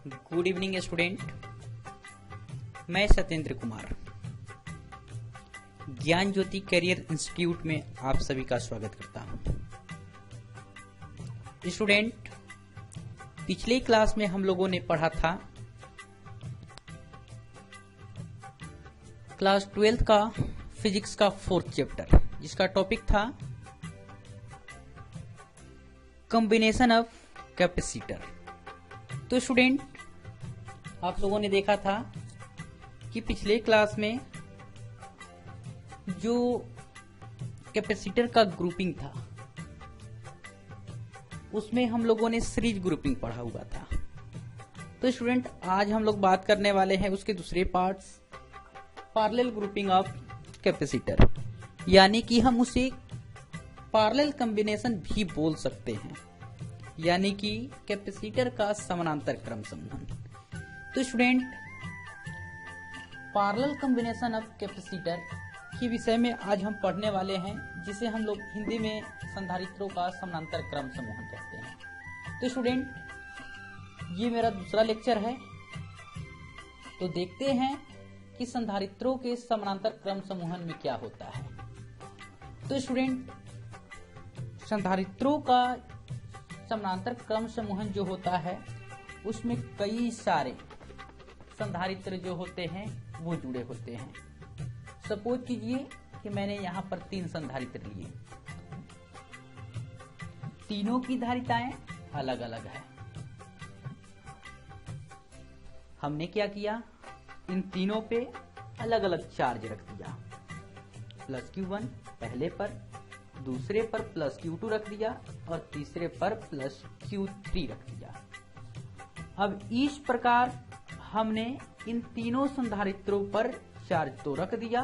Good evening student. मैं सत्येंद्र कुमार ज्ञान ज्योति career institute में आप सभी का स्वागत करता हूं। स्टूडेंट, पिछले क्लास में हम लोगों ने पढ़ा था क्लास 12 का फिजिक्स का 4th चैप्टर, जिसका टॉपिक था कॉम्बिनेशन ऑफ कैपेसिटर। तो स्टूडेंट, आप लोगों ने देखा था कि पिछले क्लास में जो कैपेसिटर का ग्रुपिंग था उसमें हम लोगों ने सीरीज ग्रुपिंग पढ़ा हुआ था। तो स्टूडेंट, आज हम लोग बात करने वाले हैं उसके दूसरे parts, parallel grouping of capacitor, यानी कि हम उसे पैरेलल कॉम्बिनेशन भी बोल सकते हैं, यानी कि कैपेसिटर का समानांतर क्रम समूहन। तो student, parallel combination of capacitor के विषय में आज हम पढ़ने वाले हैं, जिसे हम लोग हिंदी में संधारित्रों का समानांतर क्रम समूहन कहते हैं। तो स्टूडेंट, ये मेरा दूसरा लेक्चर है। तो देखते हैं कि संधारित्रों के समानांतर क्रम समूहन में क्या होता है। तो स्टूडेंट, संधारित्रों का समानांतर क्रम समूहन जो होता है उसमें कई सारे संधारित्र जो होते हैं वो जुड़े होते हैं। सपोज कीजिए कि मैंने यहाँ पर 3 संधारित्र लिए, तीनों की धारिताएं अलग अलग है। हमने क्या किया, इन तीनों पे अलग अलग चार्ज रख दिया। प्लस Q1 पहले पर, दूसरे पर प्लस Q2 रख दिया और तीसरे पर प्लस Q3 रख दिया। अब इस प्रकार हमने इन तीनों संधारित्रों पर चार्ज तो रख दिया,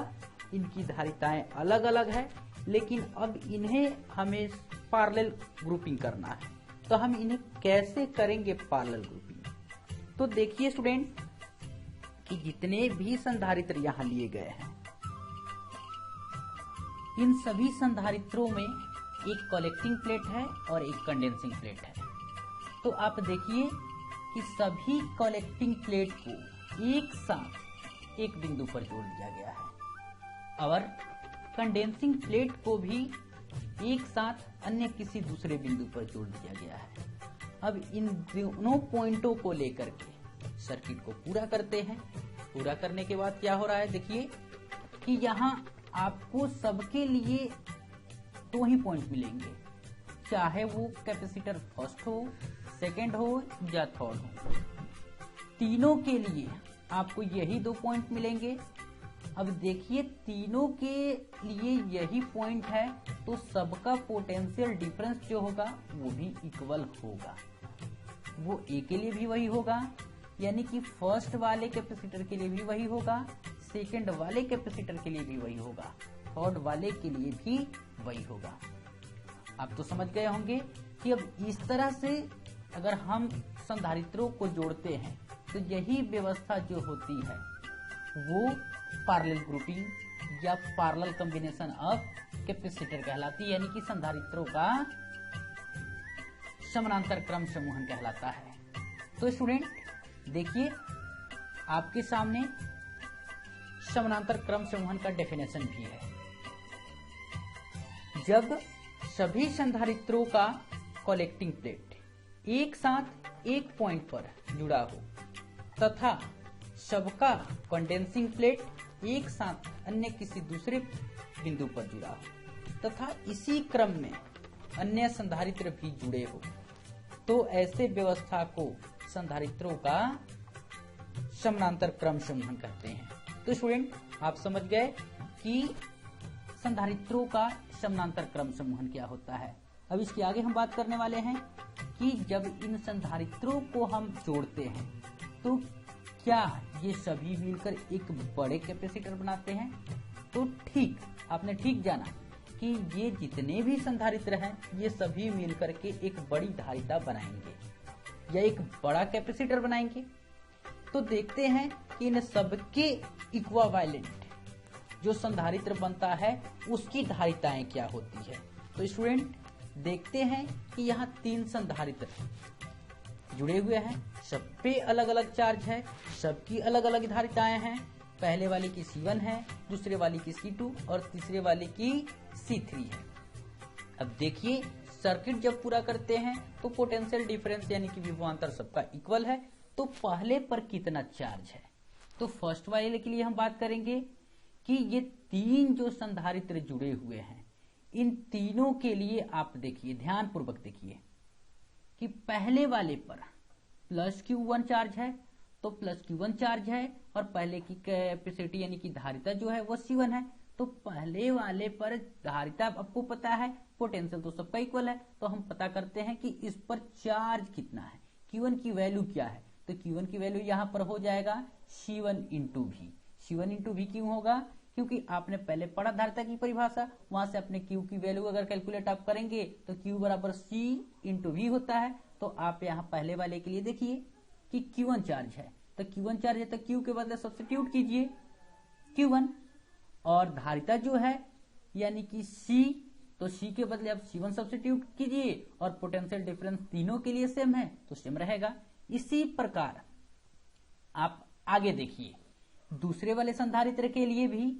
इनकी धारिताएं अलग अलग है, लेकिन अब इन्हें हमें पैरेलल ग्रुपिंग करना है। तो हम इन्हें कैसे करेंगे पैरेलल ग्रुपिंग? तो देखिए स्टूडेंट कि जितने भी संधारित्र यहाँ लिए गए हैं, इन सभी संधारित्रों में एक कलेक्टिंग प्लेट है और एक कंडेंसिंग प्लेट है। तो आप देखिए कि सभी कलेक्टिंग प्लेट को एक साथ एक बिंदु पर जोड़ दिया गया है और कंडेंसिंग प्लेट को भी एक साथ अन्य किसी दूसरे बिंदु पर जोड़ दिया गया है। अब इन दोनों पॉइंटों को लेकर के सर्किट को पूरा करते हैं। पूरा करने के बाद क्या हो रहा है, देखिए कि यहाँ आपको सबके लिए 2 ही पॉइंट मिलेंगे, चाहे वो कैपेसिटर फर्स्ट हो, सेकंड हो या थर्ड हो। तीनों के लिए आपको यही 2 पॉइंट मिलेंगे। अब देखिए, तीनों के लिए यही पॉइंट है, तो सबका पोटेंशियल डिफरेंस जो होगा वो भी इक्वल होगा। वो ए के लिए भी वही होगा, यानी कि फर्स्ट वाले कैपेसिटर के लिए भी वही होगा, सेकंड वाले कैपेसिटर के लिए भी वही होगा, थर्ड वाले के लिए भी वही होगा। आप तो समझ गए होंगे कि अब इस तरह से अगर हम संधारित्रों को जोड़ते हैं तो यही व्यवस्था जो होती है वो पैरेलल ग्रुपिंग या पैरेलल कॉम्बिनेशन ऑफ कैपेसिटर कहलाती है, यानी कि संधारित्रों का समानांतर क्रम समूहन कहलाता है। तो स्टूडेंट देखिए, आपके सामने समानांतर क्रम समूहन का डेफिनेशन भी है। जब सभी संधारित्रों का कलेक्टिंग प्लेट एक साथ एक पॉइंट पर जुड़ा हो तथा सबका कंडेंसिंग प्लेट एक साथ अन्य किसी दूसरे बिंदु पर जुड़ा हो तथा इसी क्रम में अन्य संधारित्र भी जुड़े हो, तो ऐसे व्यवस्था को संधारित्रों का समानांतर क्रम समूहन कहते हैं। तो स्टूडेंट, आप समझ गए कि संधारित्रों का समानांतर क्रम समूहन क्या होता है। अब इसके आगे हम बात करने वाले हैं कि जब इन संधारित्रों को हम जोड़ते हैं तो क्या ये सभी मिलकर एक बड़े कैपेसिटर बनाते हैं? तो ठीक, आपने ठीक जाना कि ये जितने भी संधारित्र हैं ये सभी मिलकर के एक बड़ी धारिता बनाएंगे या एक बड़ा कैपेसिटर बनाएंगे। तो देखते हैं कि इन सबके इक्विवेलेंट जो संधारित्र बनता है उसकी धारिताएं क्या होती है। तो स्टूडेंट देखते हैं कि यहाँ 3 संधारित्र जुड़े हुए हैं, सब पे अलग अलग चार्ज है, सबकी अलग अलग धारिताएं हैं। पहले वाले की C1 है, दूसरे वाले की C2 और तीसरे वाले की C3 है। अब देखिए सर्किट जब पूरा करते हैं तो पोटेंशियल डिफरेंस यानी कि विभवांतर सबका इक्वल है, तो पहले पर कितना चार्ज है। तो फर्स्ट वाले के लिए हम बात करेंगे कि ये तीन जो संधारित्र जुड़े हुए हैं, इन तीनों के लिए आप देखिए, ध्यान पूर्वक देखिए कि पहले वाले पर प्लस Q1 चार्ज है, तो प्लस Q1 चार्ज है, और पहले की कैपेसिटी यानी कि धारिता जो है वो C1 है। तो पहले वाले पर धारिता आपको पता है, पोटेंशियल तो सबका इक्वल है, तो हम पता करते हैं कि इस पर चार्ज कितना है, Q1 की वैल्यू क्या है। तो Q1 की वैल्यू यहां पर हो जाएगा C1 इंटू भी। C1 इंटू भी क्यों होगा, क्योंकि आपने पहले पढ़ा धारिता की परिभाषा, वहां से अपने Q की वैल्यू अगर कैलकुलेट आप करेंगे तो Q बराबर C इंटू भी होता है। तो आप यहाँ पहले वाले के लिए देखिए कि Q1 चार्ज है, तो Q1 चार्ज है तो Q के बदले सब्स्टिट्यूट कीजिए Q1, और धारिता जो है यानी कि C, तो C के बदले आप C1 सब्स्टिट्यूट कीजिए, और पोटेंशियल डिफरेंस तीनों के लिए सेम है तो सेम रहेगा। इसी प्रकार आप आगे देखिए, दूसरे वाले संधारित्र के लिए भी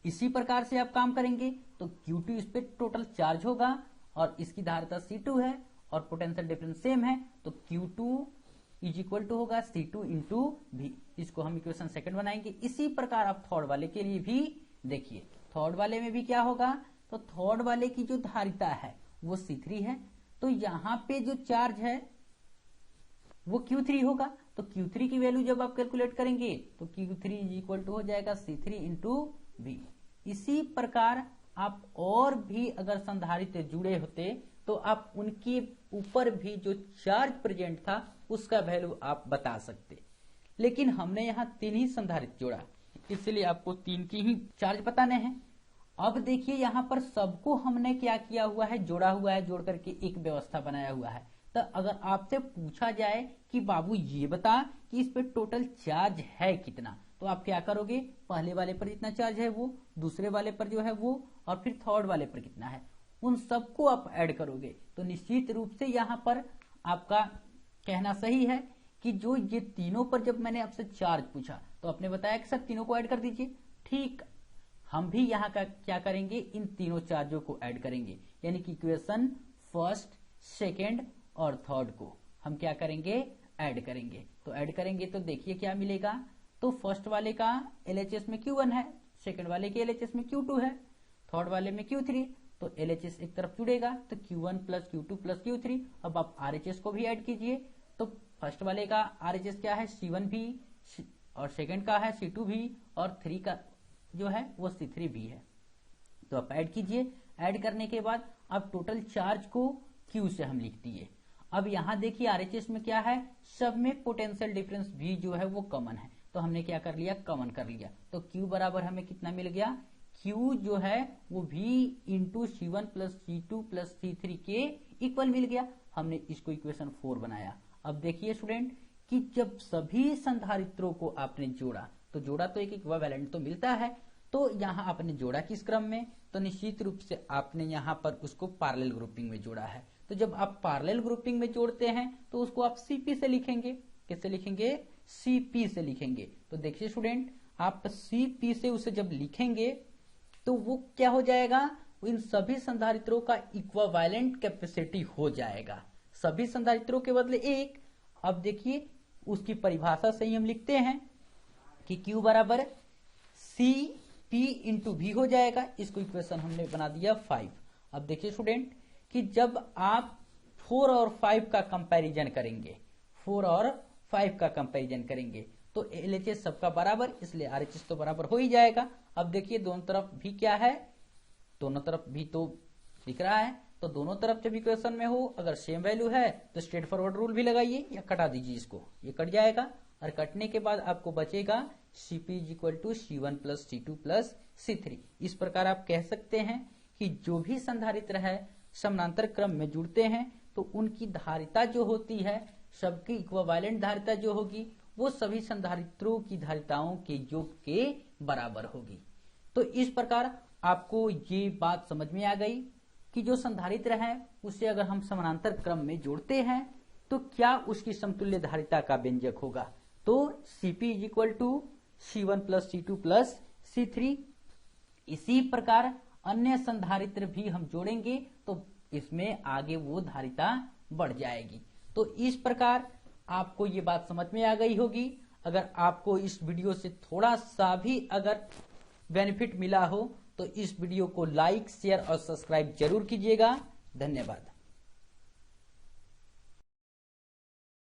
इसी प्रकार से आप काम करेंगे। तो Q2 इस पे टोटल चार्ज होगा, और इसकी धारिता C2 है, और पोटेंशियल डिफरेंस सेम है, तो Q2 इज इक्वल टू होगा C2 इंटू भी। इसको हम इक्वेशन सेकंड बनाएंगे। इसी प्रकार आप थर्ड वाले के लिए भी देखिए, थर्ड वाले में भी क्या होगा, तो थर्ड वाले की जो धारिता है वो C3 है, तो यहाँ पे जो चार्ज है वो Q3 होगा। तो Q3 की वैल्यू जब आप कैलकुलेट करेंगे तो Q3 इज इक्वल टू हो जाएगा C3 इंटू भी। इसी प्रकार आप और भी अगर संधारित्र जुड़े होते तो आप उनके ऊपर भी जो चार्ज प्रेजेंट था उसका वैल्यू आप बता सकते, लेकिन हमने यहाँ तीन ही संधारित्र जोड़ा, इसलिए आपको तीन की ही चार्ज बताने हैं। अब देखिए यहाँ पर सबको हमने क्या किया हुआ है, जोड़ा हुआ है, जोड़ करके एक व्यवस्था बनाया हुआ है। तो अगर आपसे पूछा जाए कि बाबू ये बता कि इस पे टोटल चार्ज है कितना, तो आप क्या करोगे, पहले वाले पर जितना चार्ज है वो, दूसरे वाले पर जो है वो, और फिर थर्ड वाले पर कितना है, उन सबको आप ऐड करोगे। तो निश्चित रूप से यहाँ पर आपका कहना सही है कि जो ये तीनों पर जब मैंने आपसे चार्ज पूछा तो आपने बताया कि सर तीनों को ऐड कर दीजिए। ठीक, हम भी यहाँ का क्या करेंगे, इन तीनों चार्जों को ऐड करेंगे, यानी कि इक्वेशन फर्स्ट, सेकेंड और थर्ड को हम क्या करेंगे, ऐड करेंगे। तो ऐड करेंगे तो देखिए क्या मिलेगा, तो फर्स्ट वाले का LHS में Q1 है, सेकेंड वाले के LHS में Q2 है, थर्ड वाले में Q3, तो LHS एक तरफ जुड़ेगा तो Q1 plus Q2 plus Q3। अब आप RHS को भी ऐड कीजिए, तो फर्स्ट वाले का RHS क्या है, C1 भी, और सेकेंड का है C2 भी, और 3 का जो है वो C3 भी है। तो आप ऐड कीजिए, ऐड करने के बाद अब टोटल चार्ज को Q से हम लिख दिए। अब यहाँ देखिए RHS में क्या है, सब में पोटेंशियल डिफरेंस भी जो है वो कॉमन है, तो हमने क्या कर लिया, कॉमन कर लिया। तो Q बराबर हमें कितना मिल गया, Q जो है वो V into C1 plus C2 plus C3 के इक्वल मिल गया। हमने इसको इक्वेशन 4 बनाया। अब देखिए स्टूडेंट कि जब सभी संधारित्रों को आपने जोड़ा तो जोड़ा तो एक इक्विवेलेंट तो मिलता है, तो यहाँ आपने जोड़ा किस क्रम में, तो निश्चित रूप से आपने यहाँ पर उसको पैरेलल ग्रुपिंग में जोड़ा है। तो जब आप पैरेलल ग्रुपिंग में जोड़ते हैं तो उसको आप CP से लिखेंगे। किससे लिखेंगे, CP से लिखेंगे। तो देखिए स्टूडेंट, आप CP से उसे जब लिखेंगे तो वो क्या हो जाएगा, इन सभी संधारित्रों का इक्विवेलेंट कैपेसिटी हो जाएगा, सभी संधारित्रों के बदले एक। अब देखिए उसकी परिभाषा से ही हम लिखते हैं कि Q बराबर CP इंटू V हो जाएगा। इसको इक्वेशन हमने बना दिया 5। अब देखिए स्टूडेंट कि जब आप 4 और 5 का कंपैरिजन करेंगे, 4 और 5 का कंपैरिजन करेंगे तो LHS सबका बराबर, इसलिए RHS तो बराबर हो ही जाएगा। अब देखिए दोनों तरफ भी क्या है, दोनों तरफ भी तो दिख रहा है, तो दोनों तरफ जब इक्वेशन में हो अगर सेम वैल्यू है तो स्ट्रेट फॉरवर्ड रूल भी लगाइए या कटा दीजिए इसको, ये कट जाएगा। और कटने के बाद आपको बचेगा CP is equal to C1 plus C2 plus C3। इस प्रकार आप कह सकते हैं कि जो भी संधारित्र है समानांतर क्रम में जुड़ते हैं तो उनकी धारिता जो होती है, सबकी इक्विवेलेंट धारिता जो होगी वो सभी संधारित्रों की धारिताओं के योग के बराबर होगी। तो इस प्रकार आपको ये बात समझ में आ गई कि जो संधारित्र है उसे अगर हम समानांतर क्रम में जोड़ते हैं तो क्या उसकी समतुल्य धारिता का व्यंजक होगा? तो Cp is equal to C1 plus C2 plus C3। इसी प्रकार अन्य संधारित्र भी हम जोड़ेंगे तो इसमें आगे वो धारिता बढ़ जाएगी। तो इस प्रकार आपको ये बात समझ में आ गई होगी। अगर आपको इस वीडियो से थोड़ा सा भी अगर बेनिफिट मिला हो तो इस वीडियो को लाइक, शेयर और सब्सक्राइब जरूर कीजिएगा। धन्यवाद।